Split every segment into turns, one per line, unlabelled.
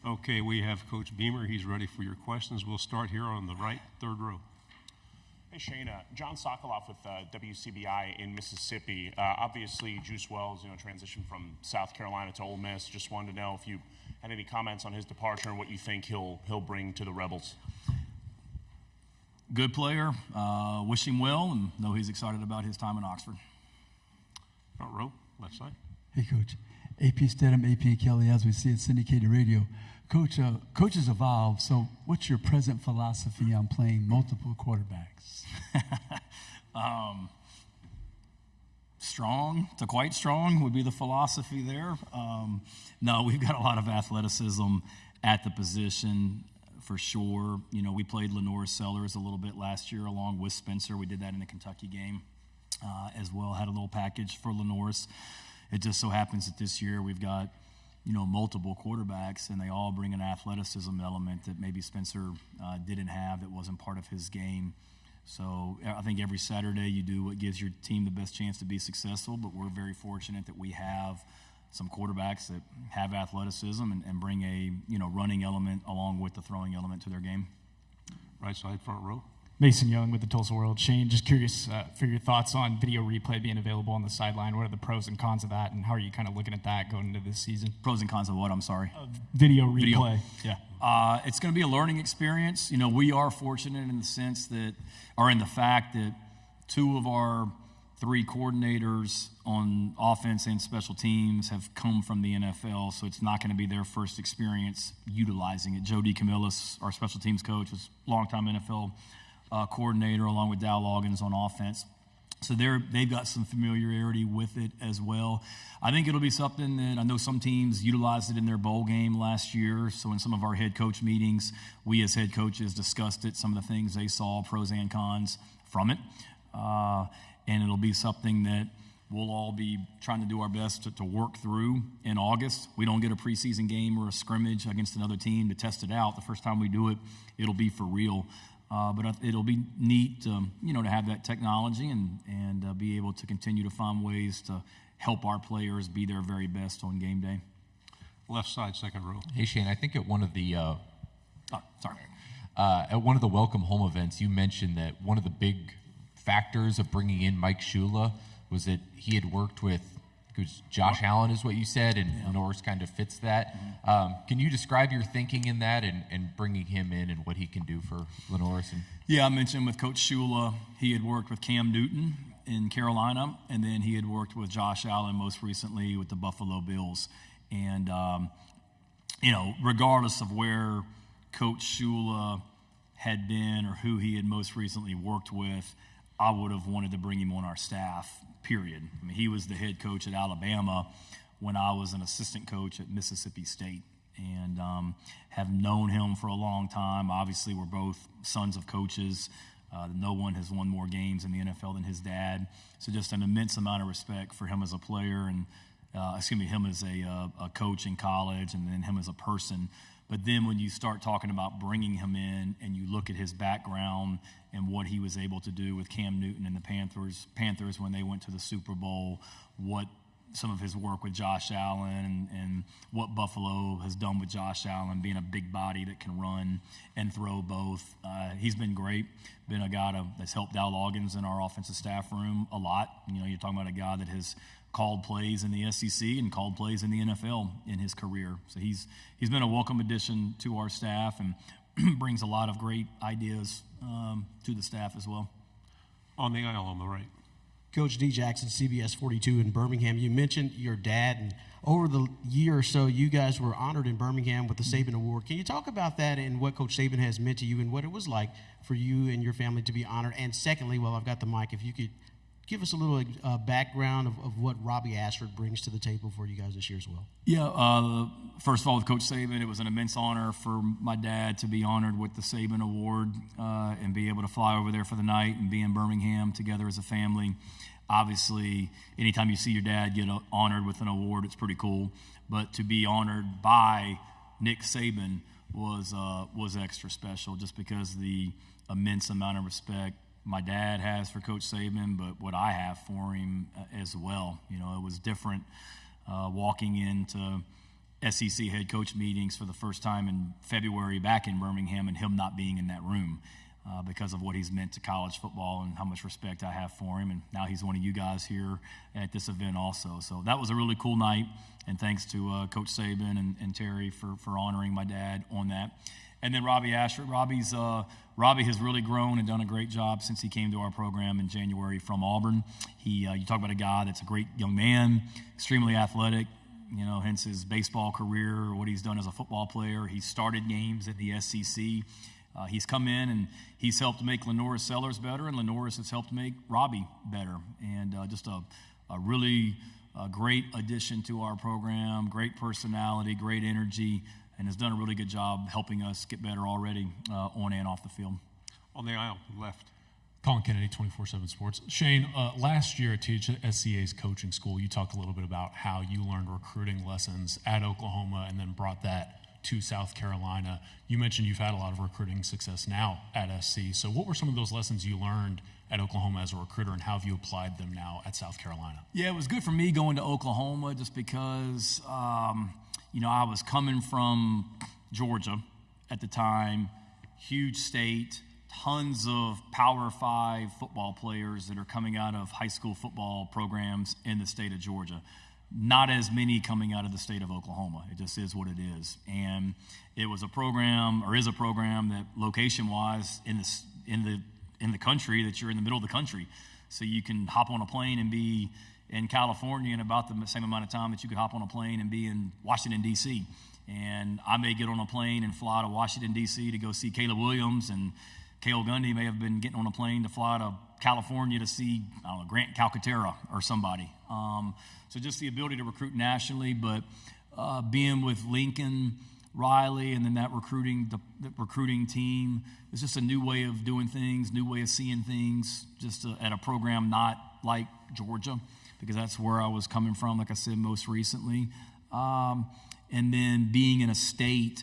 Okay, we have Coach Beamer. He's ready for your questions. We'll start here on the right, third row.
Hey, Shane. John Sokoloff with WCBI in Mississippi. Obviously, Juice Wells, transitioned from South Carolina to Ole Miss. Just wanted to know if you had any comments on his departure and what you think he'll bring to the Rebels.
Good player. Wish him well, and know he's excited about his time in Oxford.
Front row, left side.
Hey, Coach. AP Stedham, AP Kelly, as we see at syndicated radio. Coach, coaches evolve, so what's your present philosophy on playing multiple quarterbacks?
Strong to quite strong would be the philosophy there. No, we've got a lot of athleticism at the position for sure. We played Lenore Sellers a little bit last year along with Spencer. We did that in the Kentucky game as well, had a little package for Lenore's. It just so happens that this year we've got, multiple quarterbacks, and they all bring an athleticism element that maybe Spencer didn't have, that wasn't part of his game. So I think every Saturday you do what gives your team the best chance to be successful, but we're very fortunate that we have some quarterbacks that have athleticism and bring a, running element along with the throwing element to their game.
Right side, front row.
Mason Young with the Tulsa World. Shane, just curious for your thoughts on video replay being available on the sideline. What are the pros and cons of that, and how are you kind of looking at that going into this season?
Pros and cons of what? I'm sorry.
Video replay.
Yeah. It's going to be a learning experience. We are fortunate in the sense that, or in the fact that, two of our three coordinators on offense and special teams have come from the NFL, so it's not going to be their first experience utilizing it. Joe DeCamillis, our special teams coach, was a longtime NFL coordinator along with Dow Loggins on offense. So they've got some familiarity with it as well. I think it'll be something that I know some teams utilized it in their bowl game last year. So in some of our head coach meetings, we as head coaches discussed it, some of the things they saw, pros and cons from it. And it'll be something that we'll all be trying to do our best to work through in August. We don't get a preseason game or a scrimmage against another team to test it out. The first time we do it, it'll be for real. But it'll be neat to have that technology and be able to continue to find ways to help our players be their very best on game day.
Left side, second row.
Hey, Shane, I think at one of the at one of the welcome home events, you mentioned that one of the big factors of bringing in Mike Shula was that he had worked with Josh Allen, is what you said, and Norris kind of fits that. Can you describe your thinking in that and bringing him in and what he can do for Lenoris?
Yeah, I mentioned with Coach Shula, he had worked with Cam Newton in Carolina, and then he had worked with Josh Allen most recently with the Buffalo Bills. And, regardless of where Coach Shula had been or who he had most recently worked with, I would have wanted to bring him on our staff, period. I mean, he was the head coach at Alabama when I was an assistant coach at Mississippi State, and have known him for a long time. Obviously, we're both sons of coaches. No one has won more games in the NFL than his dad. So just an immense amount of respect for him as a player and, him as a coach in college, and then him as a person. But then when you start talking about bringing him in and you look at his background and what he was able to do with Cam Newton and the Panthers when they went to the Super Bowl, what some of his work with Josh Allen and what Buffalo has done with Josh Allen, being a big body that can run and throw both. He's been great, been a guy that's helped Dow Loggins in our offensive staff room a lot. You're talking about a guy that has called plays in the SEC and called plays in the NFL in his career. So he's been a welcome addition to our staff and brings a lot of great ideas to the staff as well.
On the aisle on the right.
Coach D. Jackson, CBS 42 in Birmingham. You mentioned your dad, and over the year or so, you guys were honored in Birmingham with the Saban Award. Can you talk about that and what Coach Saban has meant to you and what it was like for you and your family to be honored? And secondly, while I've got the mic, if you could give us a little background of what Robbie Ashford brings to the table for you guys this year as well.
Yeah, first of all, with Coach Saban, it was an immense honor for my dad to be honored with the Saban Award and be able to fly over there for the night and be in Birmingham together as a family. Obviously, anytime you see your dad get honored with an award, it's pretty cool. But to be honored by Nick Saban was extra special, just because the immense amount of respect my dad has for Coach Saban, but what I have for him as well. It was different walking into SEC head coach meetings for the first time in February back in Birmingham, and him not being in that room because of what he's meant to college football and how much respect I have for him. And now he's one of you guys here at this event also. So that was a really cool night, and thanks to Coach Saban and Terry for honoring my dad on that. And then Robbie Asher. Robbie has really grown and done a great job since he came to our program in January from Auburn. You talk about a guy that's a great young man, extremely athletic, hence his baseball career, what he's done as a football player. He started games at the SEC. He's come in and he's helped make Lenoris Sellers better, and Lenoris has helped make Robbie better. And just a really great addition to our program, great personality, great energy, and has done a really good job helping us get better already on and off the field.
On the aisle, left.
Colin Kennedy, 24/7 Sports. Shane, last year at THSCA's coaching school, you talked a little bit about how you learned recruiting lessons at Oklahoma and then brought that to South Carolina. You mentioned you've had a lot of recruiting success now at SC. So what were some of those lessons you learned at Oklahoma as a recruiter, and how have you applied them now at South Carolina?
Yeah, it was good for me going to Oklahoma just because, I was coming from Georgia at the time, huge state, tons of Power 5 football players that are coming out of high school football programs in the state of Georgia. Not as many coming out of the state of Oklahoma. It just is what it is. And it was a program, or is a program, that location-wise in the country, that you're in the middle of the country. So you can hop on a plane and be in California in about the same amount of time that you could hop on a plane and be in Washington, D.C. And I may get on a plane and fly to Washington, D.C. to go see Caleb Williams, and Cale Gundy may have been getting on a plane to fly to California to see, Grant Calcaterra or somebody. So just the ability to recruit nationally, but being with Lincoln Riley and then that recruiting team, it's just a new way of doing things, new way of seeing things, just at a program not like Georgia, because that's where I was coming from, like I said, most recently. And then being in a state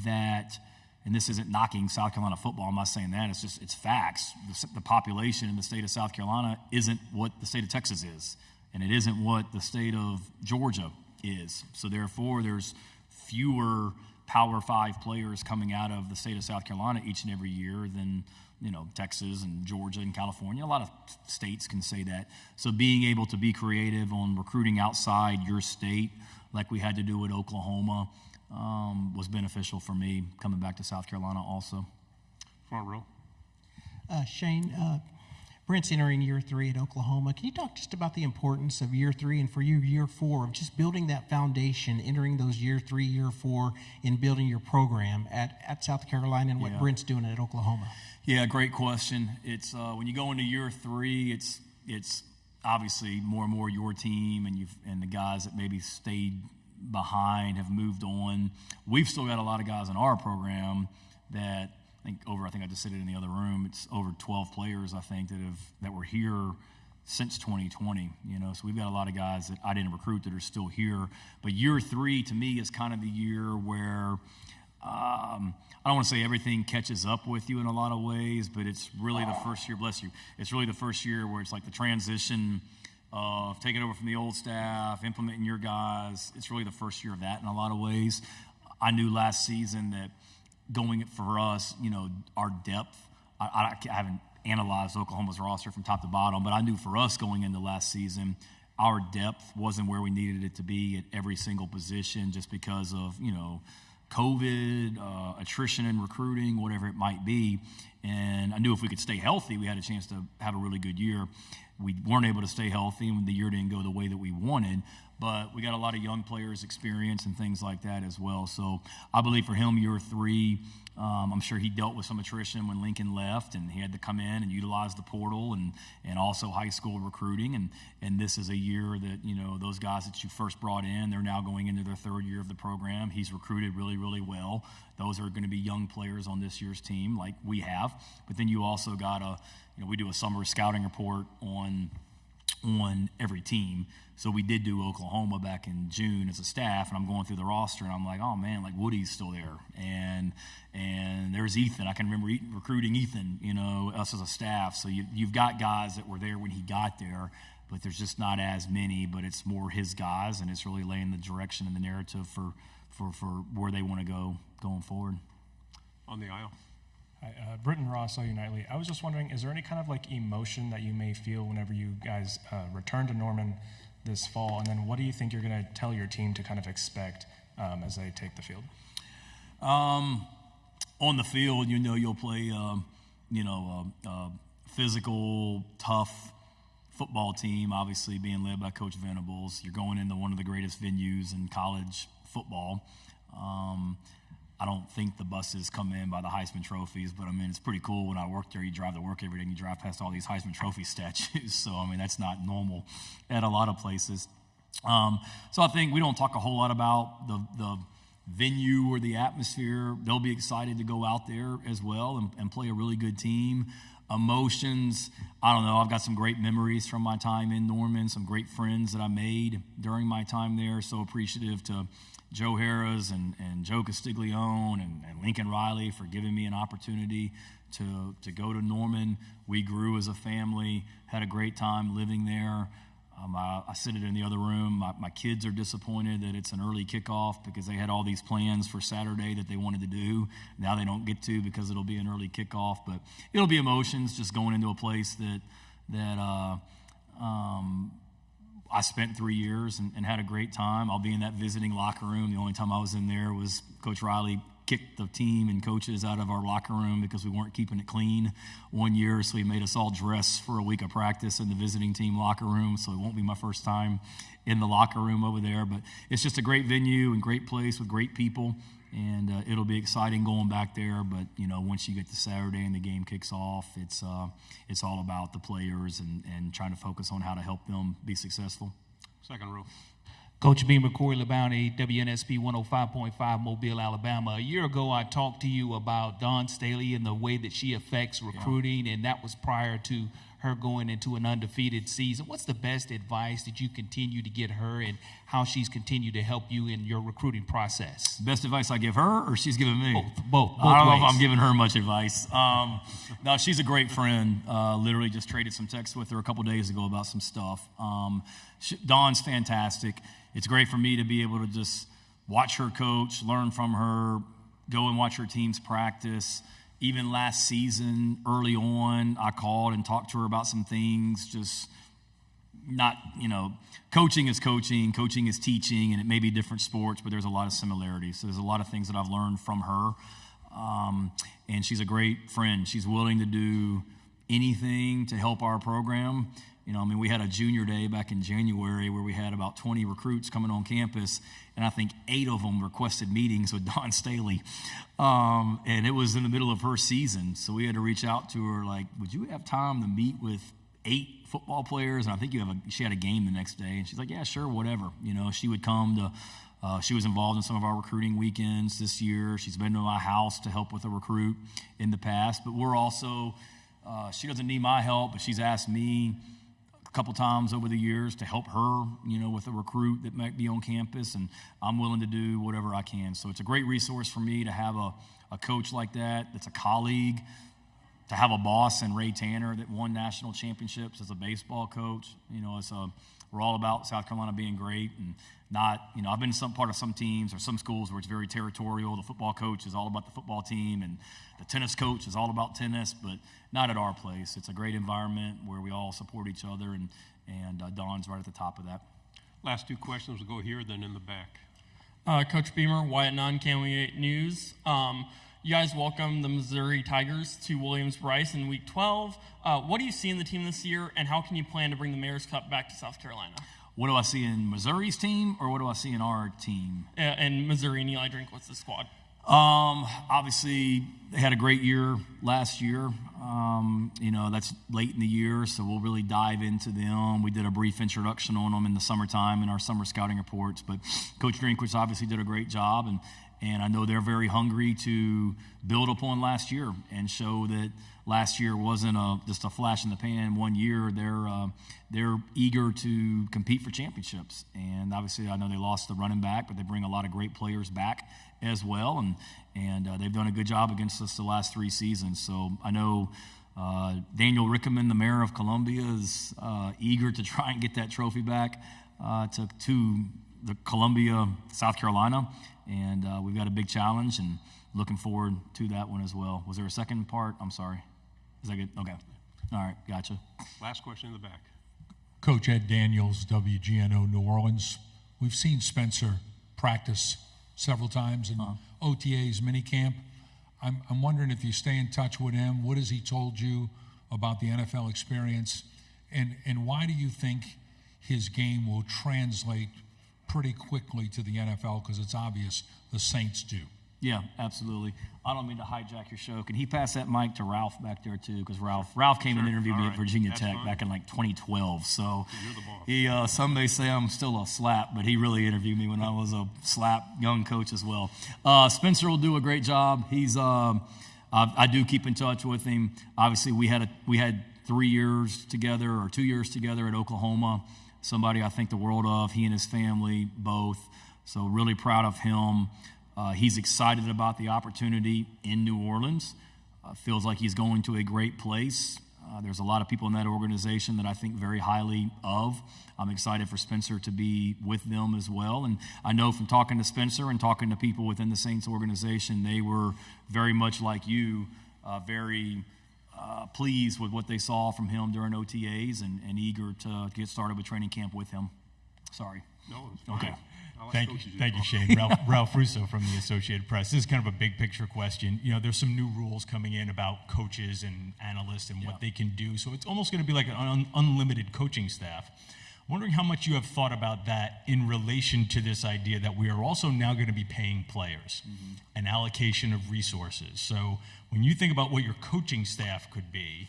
that, and this isn't knocking South Carolina football, I'm not saying that, it's facts. The population in the state of South Carolina isn't what the state of Texas is, and it isn't what the state of Georgia is. So therefore, there's fewer Power 5 players coming out of the state of South Carolina each and every year than Texas and Georgia and California. A lot of states can say that. So being able to be creative on recruiting outside your state, like we had to do at Oklahoma, was beneficial for me coming back to South Carolina also.
Front row.
Shane, Brent's entering year 3 at Oklahoma. Can you talk just about the importance of year 3 and for you year 4 of just building that foundation, entering those year 3, year 4, and building your program at South Carolina and what Brent's doing at Oklahoma?
Yeah, great question. It's when you go into year 3, it's obviously more and more your team, and the guys that maybe stayed behind have moved on. We've still got a lot of guys in our program that I think I just said it in the other room. It's over 12 players I think that were here since 2020. So we've got a lot of guys that I didn't recruit that are still here. But year 3 to me is kind of the year where I don't want to say everything catches up with you in a lot of ways, but it's really the first year. Bless you. It's really the first year where it's like the transition of taking over from the old staff, implementing your guys. It's really the first year of that in a lot of ways. I knew last season that going for us, our depth, I haven't analyzed Oklahoma's roster from top to bottom, but I knew for us going into last season, our depth wasn't where we needed it to be at every single position just because of, COVID, attrition in recruiting, whatever it might be. And I knew if we could stay healthy, we had a chance to have a really good year. We weren't able to stay healthy, and the year didn't go the way that we wanted. But we got a lot of young players' experience and things like that as well. So I believe for him, year 3, I'm sure he dealt with some attrition when Lincoln left, and he had to come in and utilize the portal and also high school recruiting. And this is a year that, those guys that you first brought in, they're now going into their 3rd year of the program. He's recruited really, really well. Those are going to be young players on this year's team like we have. But then you also got we do a summer scouting report on every team. So we did do Oklahoma back in June as a staff, and I'm going through the roster, and I'm like, oh man, like Woody's still there, and there's Ethan. I can remember recruiting Ethan, us as a staff. So you've got guys that were there when he got there. but there's just not as many. But it's more his guys, and it's really laying the direction and the narrative for where they want to go going forward.
On the aisle.
Hi, Britton Ross, OU Nightly. I was just wondering, is there any kind of like emotion that you may feel whenever you guys return to Norman this fall? And then what do you think you're going to tell your team to kind of expect as they take the field?
On the field, you'll play, physical, tough football team, obviously being led by Coach Venables. You're going into one of the greatest venues in college football. I don't think the buses come in by the Heisman trophies, but I mean, it's pretty cool. When I work there, you drive to work every day and you drive past all these Heisman Trophy statues. So, I mean, that's not normal at a lot of places. So I think we don't talk a whole lot about the venue or the atmosphere. They'll be excited to go out there as well and play a really good team. Emotions, I don't know. I've got some great memories from my time in Norman, some great friends that I made during my time there. So appreciative to Joe Harris and Joe Castiglione and Lincoln Riley for giving me an opportunity to go to Norman. We grew as a family, had a great time living there. I sit in the other room. My kids are disappointed that it's an early kickoff because they had all these plans for Saturday that they wanted to do. Now they don't get to because it'll be an early kickoff. But it'll be emotions just going into a place that I spent 3 years and had a great time. I'll be in that visiting locker room. The only time I was in there was Coach Riley kicked the team and coaches out of our locker room because we weren't keeping it clean one year, so he made us all dress for a week of practice in the visiting team locker room, so it won't be my first time in the locker room over there. But it's just a great venue and great place with great people, and it'll be exciting going back there. But, once you get to Saturday and the game kicks off, it's all about the players and trying to focus on how to help them be successful.
Second row.
Coach Beamer, Corey LeBounty, WNSP 105.5, Mobile, Alabama. A year ago, I talked to you about Dawn Staley and the way that she affects recruiting, and that was prior to her going into an undefeated season. What's the best advice that you continue to get her and how she's continued to help you in your recruiting process?
Best advice I give her or she's giving me?
Both
I don't know
ways.
if I'm giving her much advice. No, she's a great friend. Literally just traded some texts with her a couple days ago about some stuff. Dawn's fantastic. It's great for me to be able to just watch her coach, learn from her, go and watch her teams practice. Even last season, early on, I called and talked to her about some things, just not, coaching is coaching, coaching is teaching, and it may be different sports, but there's a lot of similarities. So there's a lot of things that I've learned from her, and she's a great friend. She's willing to do anything to help our program. We had a junior day back in January where we had about 20 recruits coming on campus, and I think 8 of them requested meetings with Dawn Staley. And it was in the middle of her season, so we had to reach out to her, like, would you have time to meet with 8 football players? And I think she had a game the next day, and she's like, yeah, sure, whatever. She would come to, she was involved in some of our recruiting weekends this year. She's been to my house to help with a recruit in the past, but we're also, she doesn't need my help, but she's asked me a couple times over the years to help her, with a recruit that might be on campus, and I'm willing to do whatever I can. So it's a great resource for me to have a coach like that's a colleague, to have a boss in Ray Tanner that won national championships as a baseball coach. We're all about South Carolina being great, and not, I've been some part of some teams or some schools where it's very territorial. The football coach is all about the football team, and the tennis coach is all about tennis, but not at our place. It's a great environment where we all support each other, and Dawn's right at the top of that.
Last 2 questions will go here, then in the back.
Coach Beamer, Wyatt Nunn, County 8 News. You guys welcomed the Missouri Tigers to Williams-Brice in Week 12. What do you see in the team this year, and how can you plan to bring the Mayor's Cup back to South Carolina?
What do I see in Missouri's team, or what do I see in our team?
And Missouri and Eli Drinkwitz, the squad.
Obviously, they had a great year last year. That's late in the year, so we'll really dive into them. We did a brief introduction on them in the summertime in our summer scouting reports, but Coach Drinkwitz obviously did a great job, and I know they're very hungry to build upon last year and show that last year wasn't just a flash in the pan. 1 year, they're eager to compete for championships. And obviously, I know they lost the running back, but they bring a lot of great players back as well. And they've done a good job against us the last 3 seasons. So I know Daniel Rickaman, the mayor of Columbia, is eager to try and get that trophy back to the Columbia, South Carolina. And we've got a big challenge and looking forward to that one as well. Was there a second part? I'm sorry. Is that good? Okay. All right. Gotcha.
Last question in the back.
Coach Ed Daniels, WGNO New Orleans. We've seen Spencer practice several times in OTA's minicamp. I'm wondering if you stay in touch with him. What has he told you about the NFL experience? And why do you think his game will translate pretty quickly to the NFL? Because it's obvious the Saints do.
Yeah, absolutely. I don't mean to hijack your show. Can he pass that mic to Ralph back there too? Because Ralph came and interviewed me at Virginia Tech back in like 2012. So he, some may say I'm still a slap, but he really interviewed me when I was a slap young coach as well. Spencer will do a great job. He's I do keep in touch with him. Obviously, we had 3 years together or 2 years together at Oklahoma. Somebody I think the world of. He and his family both. So really proud of him. He's excited about the opportunity in New Orleans. Feels like he's going to a great place. There's a lot of people in that organization that I think very highly of. I'm excited for Spencer to be with them as well. And I know from talking to Spencer and talking to people within the Saints organization, they were very much like you, very pleased with what they saw from him during OTAs and eager to get started with training camp with him. Sorry.
No, it's fine.
Okay.
Thank you, Shane. Ralph Russo from the Associated Press. This is kind of a big picture question. You know, there's some new rules coming in about coaches and analysts and what they can do. So it's almost going to be like an unlimited coaching staff. I'm wondering how much you have thought about that in relation to this idea that we are also now going to be paying players, an allocation of resources. So when you think about what your coaching staff could be,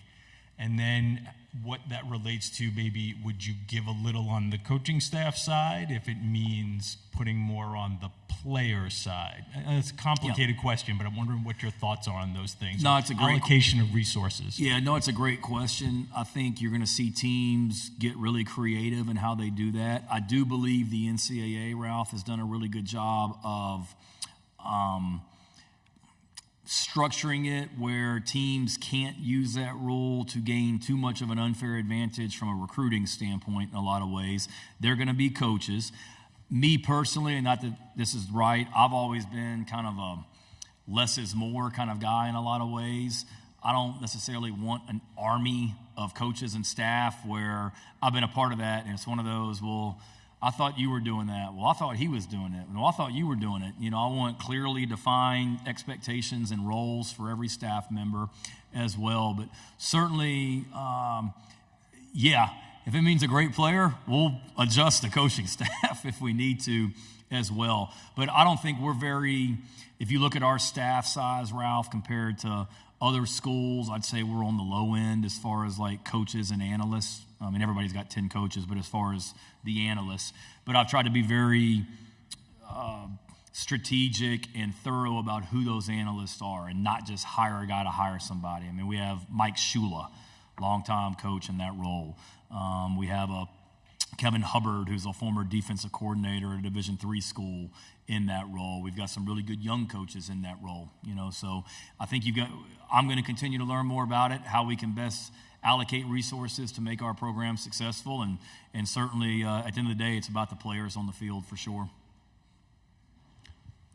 and then what that relates to, maybe would you give a little on the coaching staff side if it means putting more on the player side? It's a complicated question, but I'm wondering what your thoughts are on those things.
No, it's a great
allocation of resources.
Yeah, no, it's a great question. I think you're going to see teams get really creative in how they do that. I do believe the NCAA, Ralph, has done a really good job of structuring it where teams can't use that rule to gain too much of an unfair advantage from a recruiting standpoint in a lot of ways. They're going to be coaches. Me personally, and not that this is right, I've always been kind of a less is more kind of guy in a lot of ways. I don't necessarily want an army of coaches and staff where I've been a part of that, and it's one of those, well, I thought you were doing that. Well, I thought he was doing it. Well, I thought you were doing it. You know, I want clearly defined expectations and roles for every staff member as well. But certainly, if it means a great player, we'll adjust the coaching staff if we need to as well. But I don't think we're if you look at our staff size, Ralph, compared to other schools, I'd say we're on the low end as far as like coaches and analysts. I mean, everybody's got 10 coaches, but as far as the analysts. But I've tried to be very strategic and thorough about who those analysts are and not just hire a guy to hire somebody. I mean, we have Mike Shula, longtime coach in that role. We have Kevin Hubbard, who's a former defensive coordinator at a Division III school in that role. We've got some really good young coaches in that role, you know. So I think I'm going to continue to learn more about it, how we can best allocate resources to make our program successful. And certainly, at the end of the day, it's about the players on the field for sure.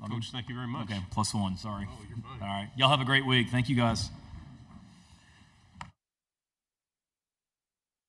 Coach, thank you very much.
Okay, +1, sorry.
Oh, you're fine.
All right. Y'all have a great week. Thank you, guys.